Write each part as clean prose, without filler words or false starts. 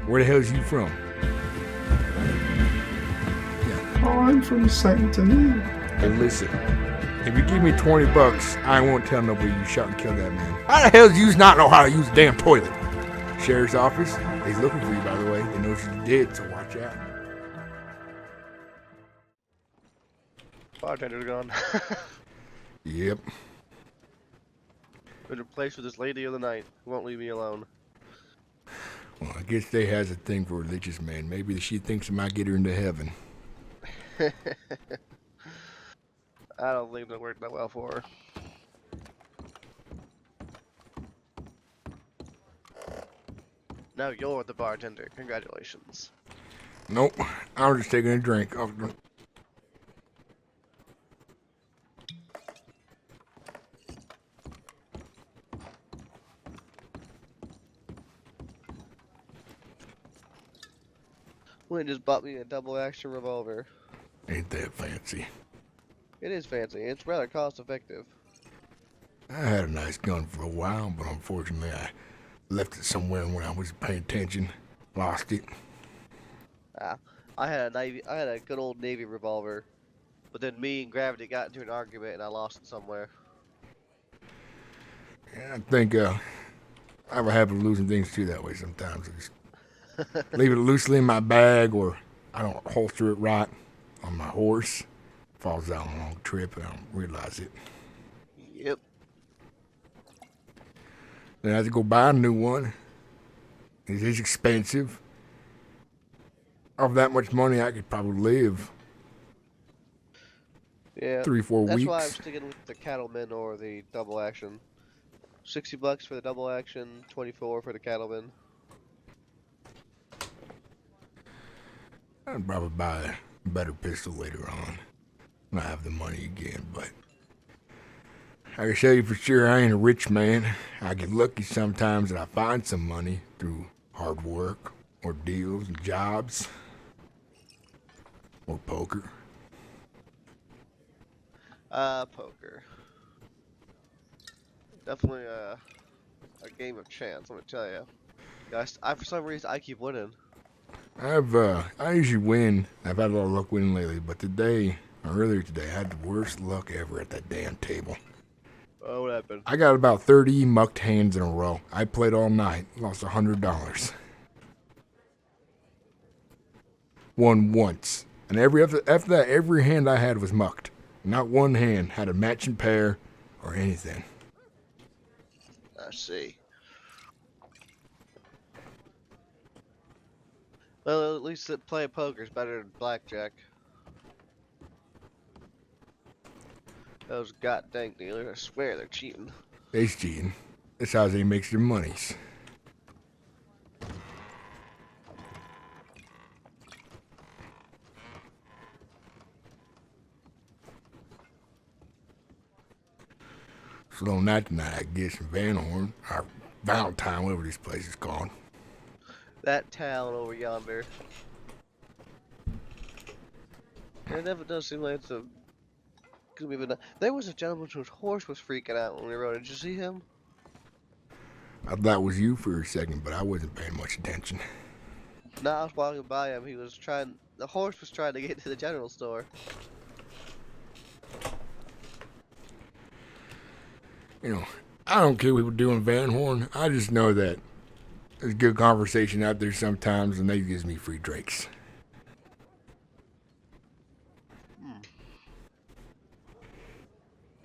Where the hell is you from? Oh, I'm from Saint Denis. Hey, listen. If you give me $20, I won't tell nobody you shot and killed that man. How the hell do you not know how to use a damn toilet? Sheriff's office, he's looking for you, by the way. They know you're dead, so watch out. Bartender's gone. Yep. Been replaced with this lady of the night who won't leave me alone. Well, I guess they has a thing for religious men. Maybe she thinks it might get her into heaven. I don't think that worked that well for her. Now you're the bartender. Congratulations. Nope. I was just taking a drink. William just bought me a double action revolver. Ain't that fancy. It is fancy. It's rather cost effective. I had a nice gun for a while, but unfortunately I left it somewhere when I wasn't paying attention. Lost it. I had a good old Navy revolver, but then me and Gravity got into an argument and I lost it somewhere. Yeah, I think I have a habit of losing things too that way sometimes. I just leave it loosely in my bag, or I don't holster it right on my horse. Falls down a long trip and I don't realize it. Yep. Then I have to go buy a new one. It is expensive. Off that much money, I could probably live. Yeah. 3-4 weeks. That's why I'm sticking with the cattleman or the double action. $60 for the double action, 24 for the cattleman. I'd probably buy a better pistol later on when I have the money again, but I can tell you for sure I ain't a rich man. I get lucky sometimes that I find some money through hard work or deals and jobs or poker. Poker. Definitely a game of chance, let me tell you. Guys, for some reason I keep winning. I usually win. I've had a lot of luck winning lately, but earlier today, I had the worst luck ever at that damn table. Oh, what happened? I got about 30 mucked hands in a row. I played all night, lost $100. Won once. And after that, every hand I had was mucked. Not one hand had a matching pair or anything. I see. Well, at least playing poker is better than blackjack. Those goddamn dealers, I swear they're cheating. They's cheating. That's how they make their monies. Slow night tonight, I guess, in Van Horn, or Valentine, whatever this place is called. That town over yonder. It never does seem like it's a... There was a gentleman whose horse was freaking out when we rode it. Did you see him? I thought it was you for a second, but I wasn't paying much attention. No, I was walking by him. The horse was trying to get to the general store. You know, I don't care what people do in Van Horn. I just know that there's good conversation out there sometimes, and they gives me free drinks.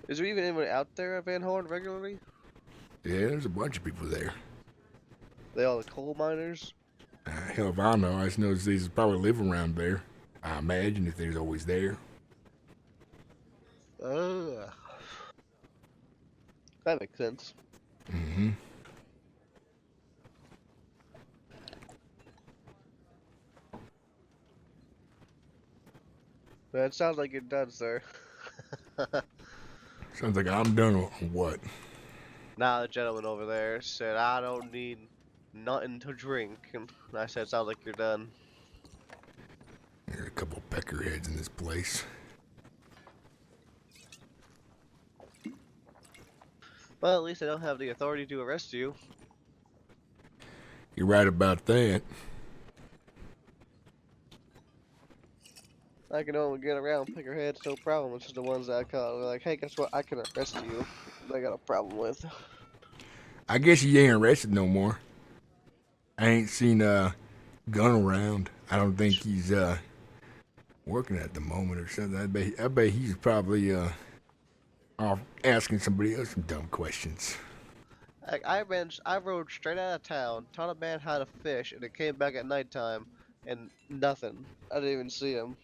Is there even anyone out there at Van Horn regularly? Yeah, there's a bunch of people there. They all the coal miners? Hell if I know. I just know these probably live around there. I imagine if there's always there. That makes sense. Mm-hmm. That sounds like you're done, sir. Sounds like I'm done with what? Now the gentleman over there said, I don't need nothing to drink. And I said, sounds like you're done. There's a couple peckerheads in this place. Well, at least I don't have the authority to arrest you. You're right about that. I can only get around peckerheads, no problem. It's just the ones that I caught. They're like, hey, guess what? I can arrest you. I got a problem with. I guess he ain't arrested no more. I ain't seen a gun around. I don't think he's working at the moment or something. I bet he's probably off asking somebody else some dumb questions. Like, I rode straight out of town, taught a man how to fish, and it came back at nighttime, and nothing. I didn't even see him.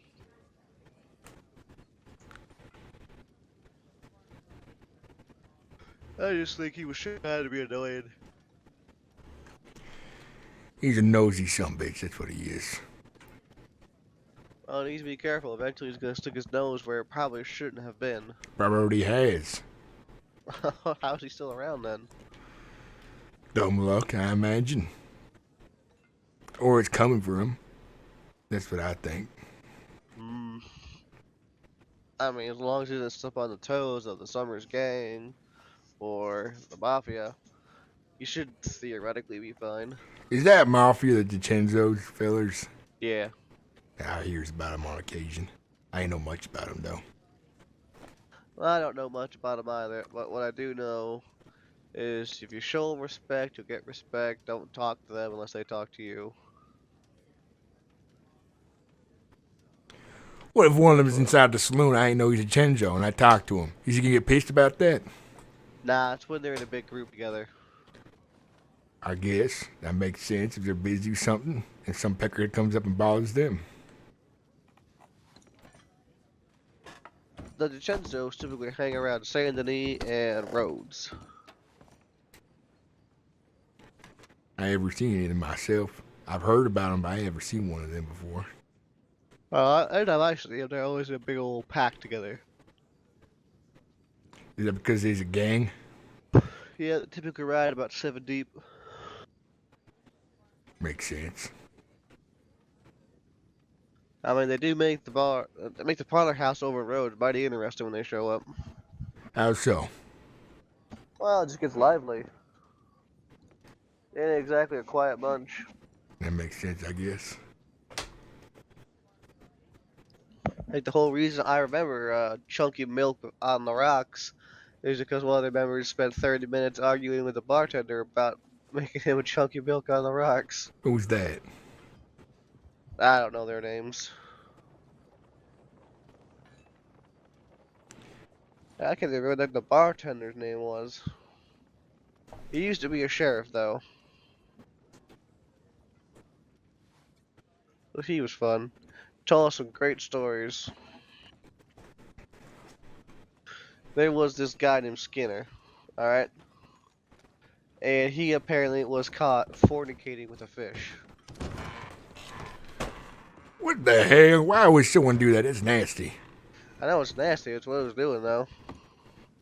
I just think he was trying to be annoying. He's a nosy sumbitch, that's what he is. Oh, he needs to be careful. Eventually, he's gonna stick his nose where it probably shouldn't have been. Probably already has. How's he still around then? Dumb luck, I imagine. Or it's coming for him. That's what I think. I mean, as long as he doesn't step on the toes of the Summers gang or the Mafia, you should theoretically be fine. Is that Mafia, the DiCenzo's fellers? Yeah. I hears about him on occasion. I ain't know much about him, though. Well, I don't know much about him either, but what I do know is if you show them respect, you'll get respect. Don't talk to them unless they talk to you. What if one of them is inside the saloon? I ain't know he's a Chenzo, and I talk to him. Is he gonna get pissed about that? Nah, it's when they're in a big group together. I guess that makes sense if they're busy or something, and some peckerhead comes up and bothers them. The DiCenzos typically hang around Saint Denis and Rhodes. I ain't ever seen any of them myself. I've heard about them, but I ain't ever seen one of them before. And I've actually, they're always in a big old pack together. Is that because there's a gang? Yeah, they typically ride about 7 deep. Makes sense. I mean, they do make the parlor house over road mighty interesting when they show up. How so? Well, it just gets lively. It ain't exactly a quiet bunch. That makes sense, I guess. Like, the whole reason I remember Chunky Milk on the Rocks is because one of the members spent 30 minutes arguing with the bartender about making him a Chunky Milk on the Rocks. Who's that? I don't know their names. I can't remember what the bartender's name was. He used to be a sheriff, though. But he was fun. Told us some great stories. There was this guy named Skinner, alright? And he apparently was caught fornicating with a fish. What the hell? Why would someone do that? It's nasty. I know it's nasty, it's what it was doing, though.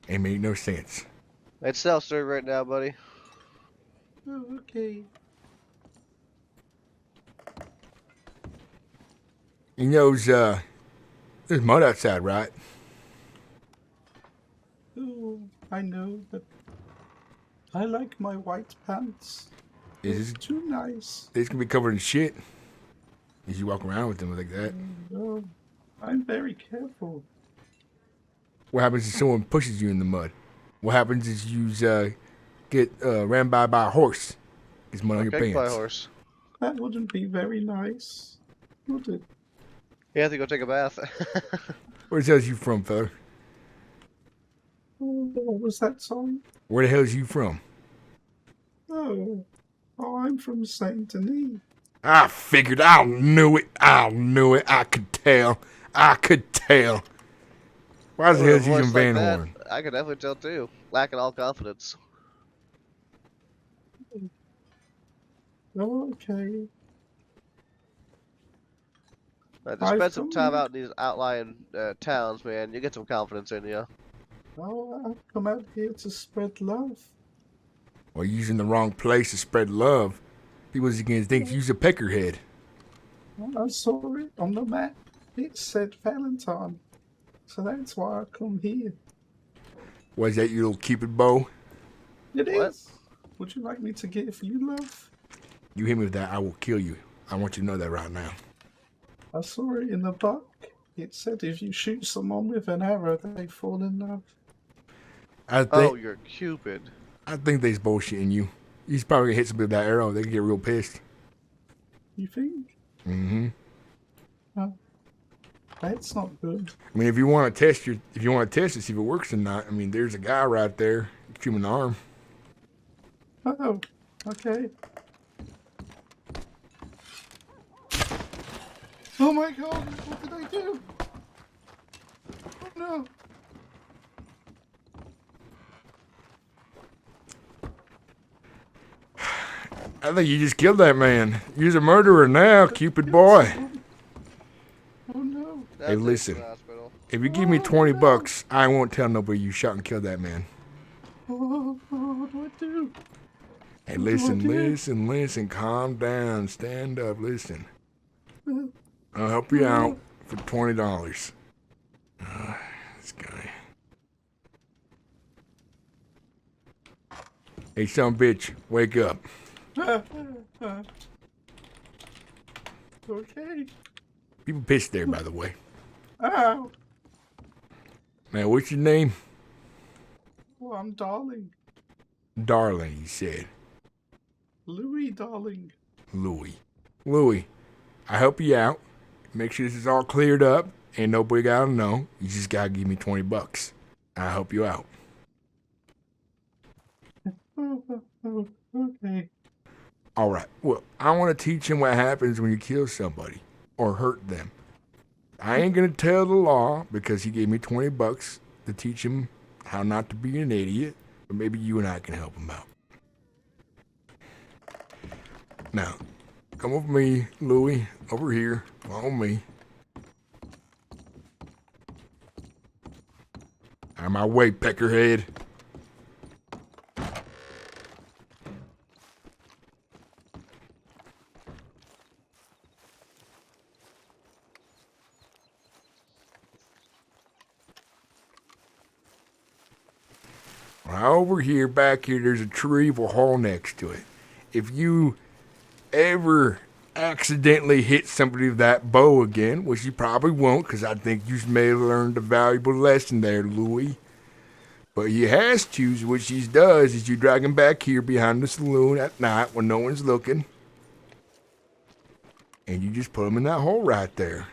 Ain't made no sense. It's self-serve right now, buddy. Oh, okay. You know, there's mud outside, right? Oh, I know, but I like my white pants. Is It's too nice. it's gonna be covered in shit? As you walk around with them like that. Oh, I'm very careful. What happens if someone pushes you in the mud? What happens if you get ran by a horse? Gets mud on your Kicked by a pants. horse. That wouldn't be very nice, would it? You have to go take a bath. Where the hell's you from, fella? Oh, what was that song? Where the hell's you from? Oh, I'm from Saint Denis. I figured. I knew it. I could tell. Why the With a hell's you voice using Van that, Horn? I could definitely tell too. Lacking all confidence. Oh, okay. Just I've spend some time come- out in these outlying towns, man. You get some confidence in you. Oh, I've come out here to spread love. Or using the wrong place to spread love. People can think you're a peckerhead. Well, I saw it on the map. It said Valentine. So that's why I come here. Was that your little cupid bow? It What? is. Would you like me to get it for you, love? You hit me with that, I will kill you. I want you to know that right now. I saw it in the book. It said if you shoot someone with an arrow, they fall in love. I Oh, think you're Cupid. they's bullshitting you. He's probably gonna hit somebody with that arrow. They could get real pissed. You think? Mm-hmm. Oh, that's not good. I mean, if you want to test to see if it works or not, I mean, there's a guy right there. Shoot him in the arm. Oh, okay. Oh my god, what did I do? Oh no. I think you just killed that man. You're a murderer now, Cupid boy. Oh no. That's Hey, it to listen. the hospital. If you give me 20 bucks, I won't tell nobody you shot and killed that man. Oh, what do I do? Hey, What do I do? listen. Calm down. Stand up. Listen. I'll help you out for $20. This guy. Hey, son of a bitch, wake up. Okay. People pissed there, by the way. Ow. Man, what's your name? Oh, I'm Darling. Darling, you said. Louis, darling. Louis, I help you out. Make sure this is all cleared up. Ain't nobody gotta know. You just gotta give me 20 bucks. I'll help you out. Oh, okay. All right. Well, I want to teach him what happens when you kill somebody or hurt them. I ain't gonna tell the law because he gave me 20 bucks to teach him how not to be an idiot. But maybe you and I can help him out. Now, come with me, Louis. Over here. Follow me. Out of my way, peckerhead. Right over here, back here, there's a tree with a hole next to it. If you ever accidentally hit somebody with that bow again, which you probably won't, because I think you may have learned a valuable lesson there, Louis. But he has to, what she does is you drag him back here behind the saloon at night when no one's looking. And you just put him in that hole right there.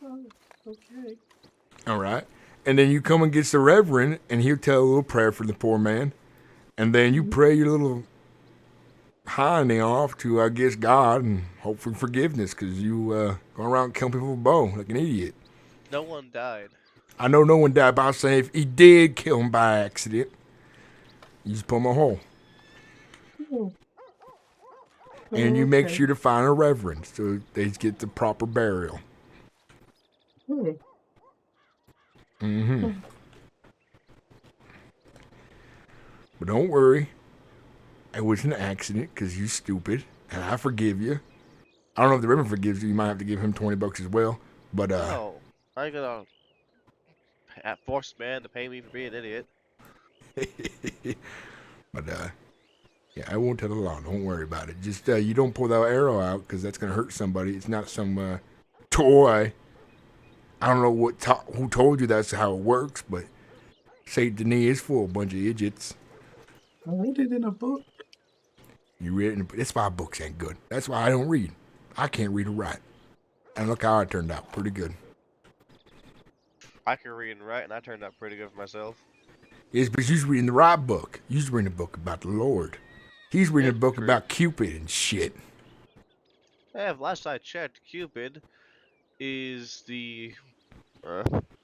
Oh, okay. All right. And then you come and get the reverend, and he'll tell a little prayer for the poor man. And then you pray your little hiney off to, I guess, God and hope for forgiveness because you go around killing people with a bow like an idiot. No one died. I know no one died, but I'm saying if he did kill him by accident, you just put him in a hole. Oh. And you make Okay. sure to find a reverend so they get the proper burial. Oh. Mm-hmm. But don't worry. It was an accident because you're stupid, and I forgive you. I don't know if the Reverend forgives you. You might have to give him 20 bucks as well. But, No, I ain't gonna force a man to pay me for being an idiot. yeah, I won't tell the law. Don't worry about it. Just, you don't pull that arrow out because that's going to hurt somebody. It's not some, toy. I don't know who told you that's how it works, but Saint Denis is full of a bunch of idiots. I read it in a book. You read it? That's why books ain't good. That's why I don't read. I can't read or write. And look how I turned out. Pretty good. I can read and write, and I turned out pretty good for myself. Yes, but you're reading the right book. You're reading a book about the Lord. He's reading a book true. about Cupid and shit. Yeah, last I checked, Cupid is the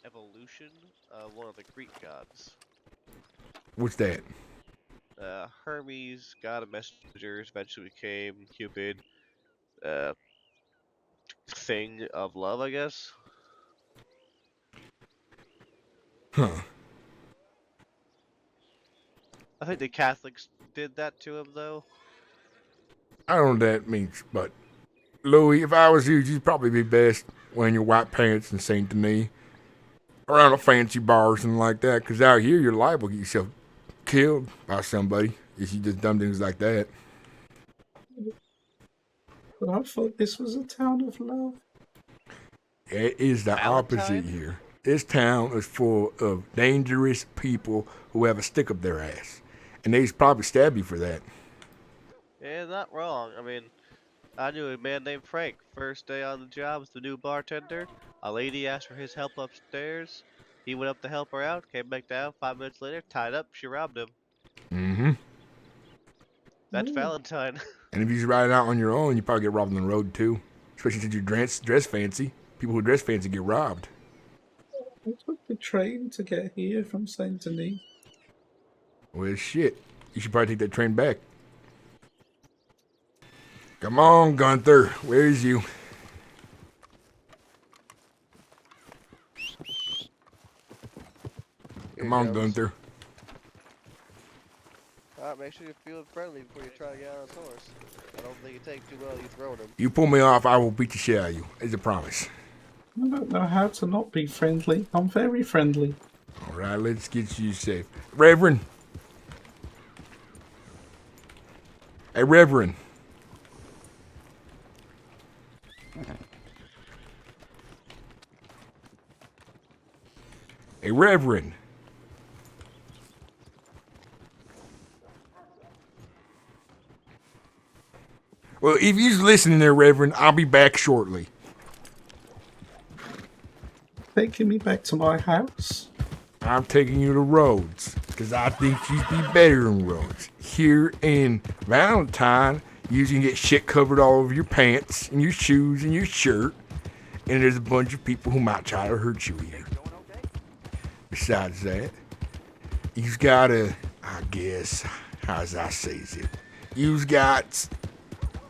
evolution of one of the Greek gods. What's that? Hermes, god of messengers, eventually became Cupid. Thing of love, I guess. Huh. I think the Catholics did that to him, though. I don't know what that means, but Louis, if I was you, you'd probably be best wearing your white pants in Saint Denis around a fancy bar or something like that, because out here you're liable to get yourself killed by somebody if you just dumb things like that. But I thought this was a town of love. It is the opposite Valentine? here. This town is full of dangerous people who have a stick up their ass. And they'd probably stab you for that. Yeah, not wrong. I mean, I knew a man named Frank. First day on the job as the new bartender, a lady asked for his help upstairs. He went up to help her out, came back down 5 minutes later, tied up, she robbed him. Mm-hmm. That's Ooh. Valentine. And if you just ride it out on your own, you probably get robbed on the road too. Especially since you dress fancy. People who dress fancy get robbed. I took the train to get here from Saint Denis. Well, shit. You should probably take that train back. Come on, Gunther. Where is you? Come on, Gunther. Alright, make sure you're feeling friendly before you try to get on his horse. I don't think it takes too well you throwing him. You pull me off, I will beat the shit out of you. It's a promise. I don't know how to not be friendly. I'm very friendly. All right, let's get you safe. Reverend. Hey, Reverend. Hey, Reverend. Well, if you're listening there, Reverend, I'll be back shortly. Taking me back to my house. I'm taking you to Rhodes, because I think you'd be better in Rhodes. Here in Valentine, you can get shit covered all over your pants, and your shoes, and your shirt, and there's a bunch of people who might try to hurt you here. Besides that, you've got to, I guess, how's I says it, you've got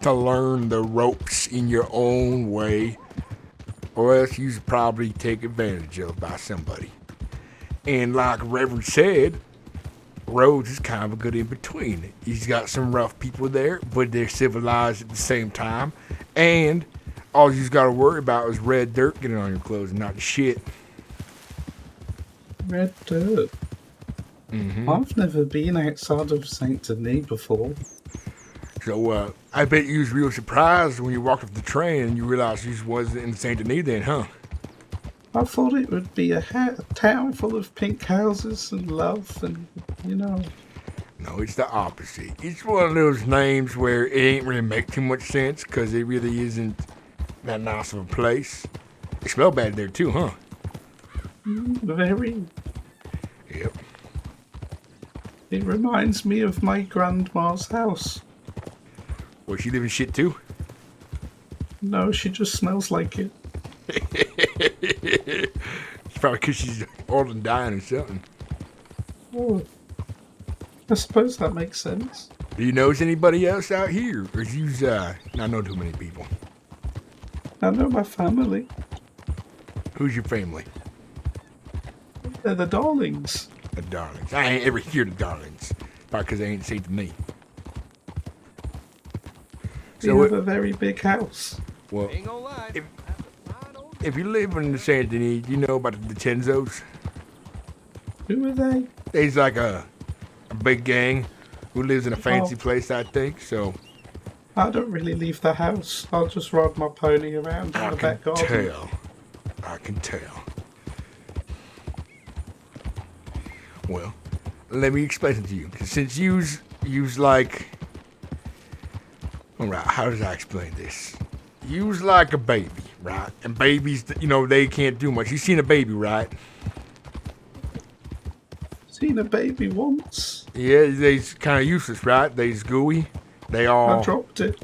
to learn the ropes in your own way, or else you's probably take advantage of by somebody. And like Reverend said, Rhodes is kind of a good in-between. He's got some rough people there, but they're civilized at the same time. And all you've got to worry about is red dirt getting on your clothes and not the shit. Red dirt. I've never been outside of Saint Denis before. So I bet you was real surprised when you walked off the train and you realized you wasn't in Saint Denis then, huh? I thought it would be a town full of pink houses and love and, you know. No, it's the opposite. It's one of those names where it ain't really make too much sense because it really isn't that nice of a place. It smell bad there too, huh? Very. Yep. It reminds me of my grandma's house. Well, she live in shit too? No, she just smells like it. It's probably because she's old and dying or something. Oh, I suppose that makes sense. Do you know anybody else out here? Or is you, not know too many people? I know my family. Who's your family? They're the Darlings. The Darlings. I ain't ever hear the Darlings. Probably because they ain't said to me. We have a very big house. Well, if you live in the Saint Denis, you know about the Tenzos? Who are they? There's like a big gang who lives in a fancy place, I think, so... I don't really leave the house. I'll just ride my pony around in the back garden. I can tell. Well, let me explain it to you. Since you's like... Alright, how does I explain this? You's like a baby, right? And babies, you know, they can't do much. You seen a baby, right? Seen a baby once. Yeah, they's kind of useless, right? They's gooey. They all... I dropped it.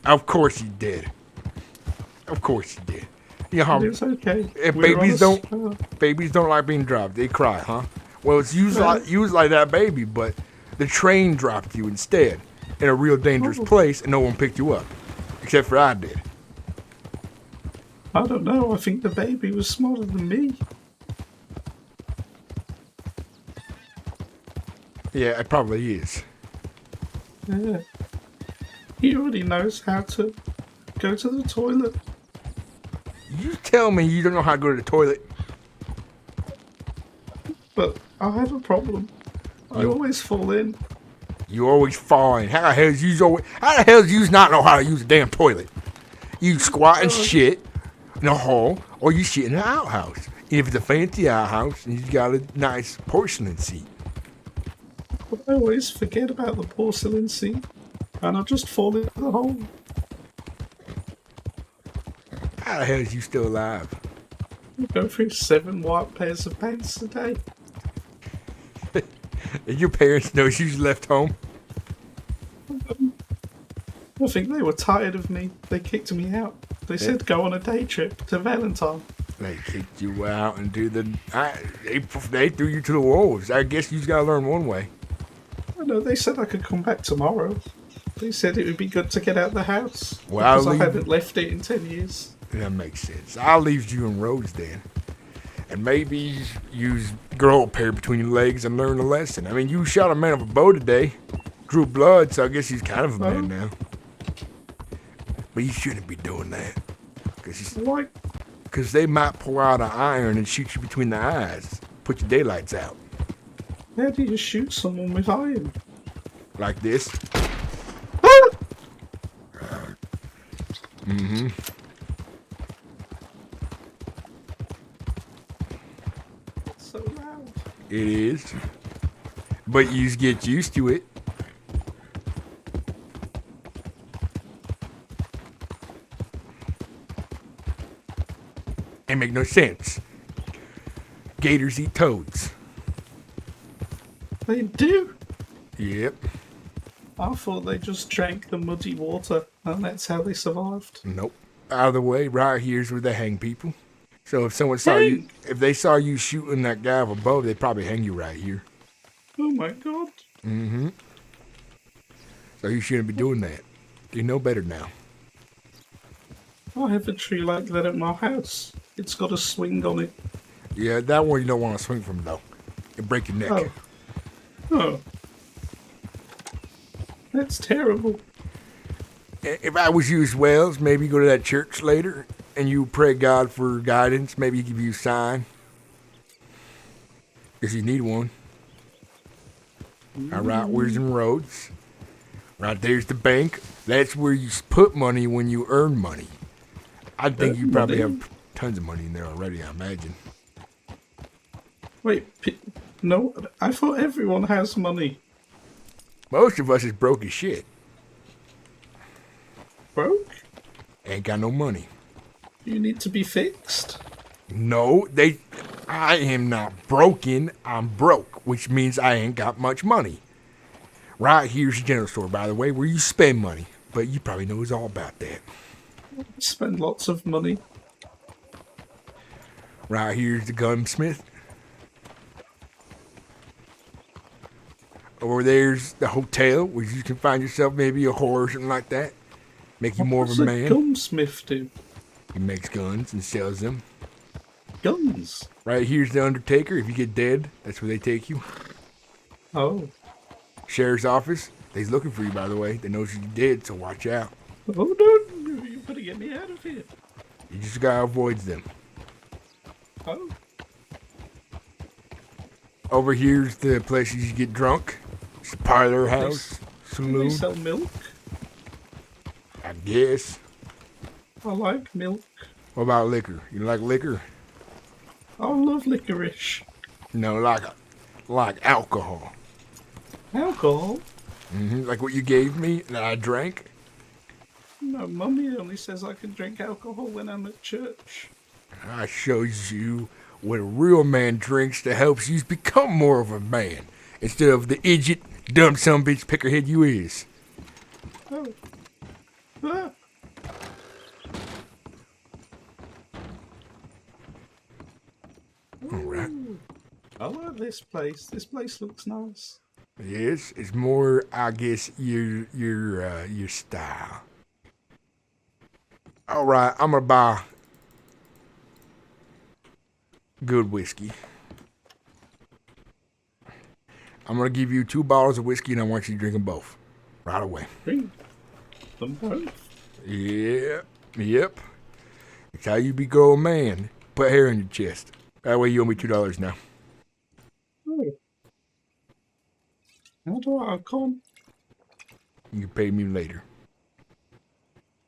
Of course you did. Of course you did. You know how It's okay. babies don't like being dropped. They cry, huh? Well, it's you was like that baby, but the train dropped you instead in a real dangerous place, and no one picked you up, except for I did. I don't know. I think the baby was smaller than me. Yeah, it probably is. Yeah. He already knows how to go to the toilet. You tell me you don't know how to go to the toilet. But I have a problem. I always fall in. You always fall in. How the hell does you not know how to use a damn toilet? You squat and shit in a hall, or you shit in an outhouse. And if it's a fancy outhouse, and you got a nice porcelain seat. But I always forget about the porcelain seat, and I just fall into the hole. How the hell is you still alive? I go through 7 white pairs of pants a day. And your parents know you left home? I think they were tired of me. They kicked me out. They said go on a day trip to Valentine. They kicked you out and they threw you to the wolves. I guess you just gotta learn one way. I know, they said I could come back tomorrow. They said it would be good to get out of the house. Well, because I hadn't left it in 10 years. That makes sense. I'll leave you in Rhodes then. And maybe use grow a pair between your legs and learn a lesson. I mean, you shot a man with a bow today. Drew blood, so I guess he's kind of a man now. But you shouldn't be doing that. Why? Because they might pull out an iron and shoot you between the eyes. Put your daylights out. How do you shoot someone with iron? Like this. Mm-hmm. It's so loud. It is. But you just get used to it. It make no sense. Gators eat toads. They do? Yep. I thought they just drank the muddy water, and that's how they survived. Nope. Out of the way, right here's where they hang people. So if someone saw you, if they saw you shooting that guy with a bow, they'd probably hang you right here. Oh my god. Mm-hmm. So you shouldn't be doing that. You know better now. I have a tree like that at my house. It's got a swing on it. Yeah, that one you don't want to swing from though. It'll break your neck. Oh. Oh. That's terrible. If I was you as well, maybe go to that church later and you pray God for guidance. Maybe he give you a sign. If you need one. All right, where's in Rhodes? Right there's the bank. That's where you put money when you earn money. I think you probably have tons of money in there already, I imagine. Wait, no, I thought everyone has money. Most of us is broke as shit. Broke? Ain't got no money. You need to be fixed? No, I am not broken, I'm broke, which means I ain't got much money. Right here's the general store, by the way, where you spend money. But you probably knows all about that. I spend lots of money. Right here's the gunsmith. Over there's the hotel, where you can find yourself maybe a whore or something like that. Make you more of a man. What does a gunsmith do? He makes guns and sells them. Guns? Right here's the undertaker. If you get dead, that's where they take you. Oh. Sheriff's office. They's looking for you, by the way. They know you're dead, so watch out. Oh no, you better get me out of here. You just gotta avoid them. Oh. Over here's the places you get drunk. It's a parlor house, They saloon. sell milk? I guess. I like milk. What about liquor? You like liquor? I love licorice. No, like alcohol. Alcohol? Like what you gave me that I drank. No, Mummy only says I can drink alcohol when I'm at church. I shows you what a real man drinks that helps you become more of a man instead of the idiot, dumb son of a bitch peckerhead you is. Oh. Ah. All right. I like this place. This place looks nice. Yes, it's more, I guess, your style. All right, I'm gonna buy good whiskey. I'm gonna give you 2 bottles of whiskey, and I want you to drink them both right away. Drink them both. Yep. It's how you be grow a man. Put hair on your chest. That way you owe me $2 now. Oh. How do I come? You can pay me later.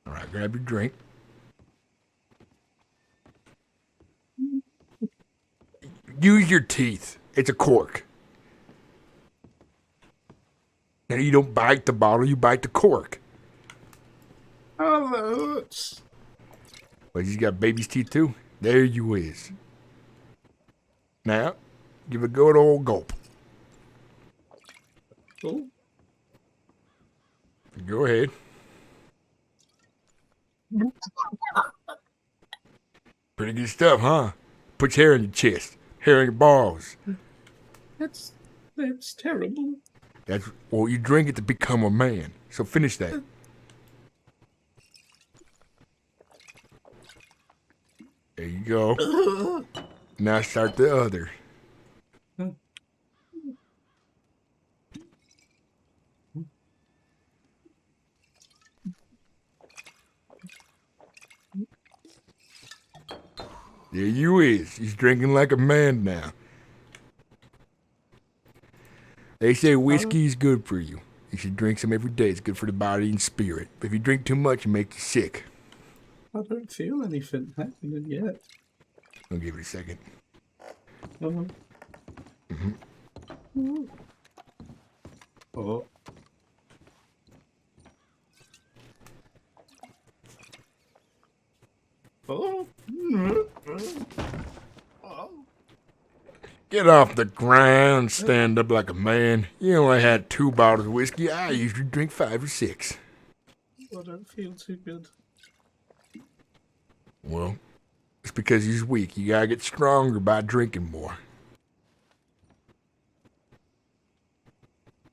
All right, grab your drink. Use your teeth. It's a cork. Now you don't bite the bottle, you bite the cork. Oh, that hurts. Well, he's got baby's teeth too. There you is. Now, give a good old gulp. Oh, Go ahead. Pretty good stuff, huh? Puts hair in your chest, hair in your balls. that's terrible. Well, you drink it to become a man. So finish that. There you go. Now start the other. There you is. He's drinking like a man now. They say whiskey's good for you. You should drink some every day. It's good for the body and spirit. But if you drink too much, it makes you sick. I don't feel anything happening yet. I'll give it a second. Oh. Oh. Get off the ground, stand up like a man. You only had 2 bottles of whiskey. I usually drink 5 or 6. I don't feel too good. Well, it's because he's weak. You gotta get stronger by drinking more.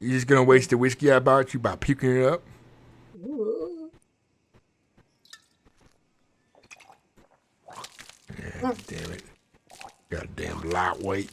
You just gonna waste the whiskey I bought you by puking it up? Yeah, damn it. Goddamn lightweight.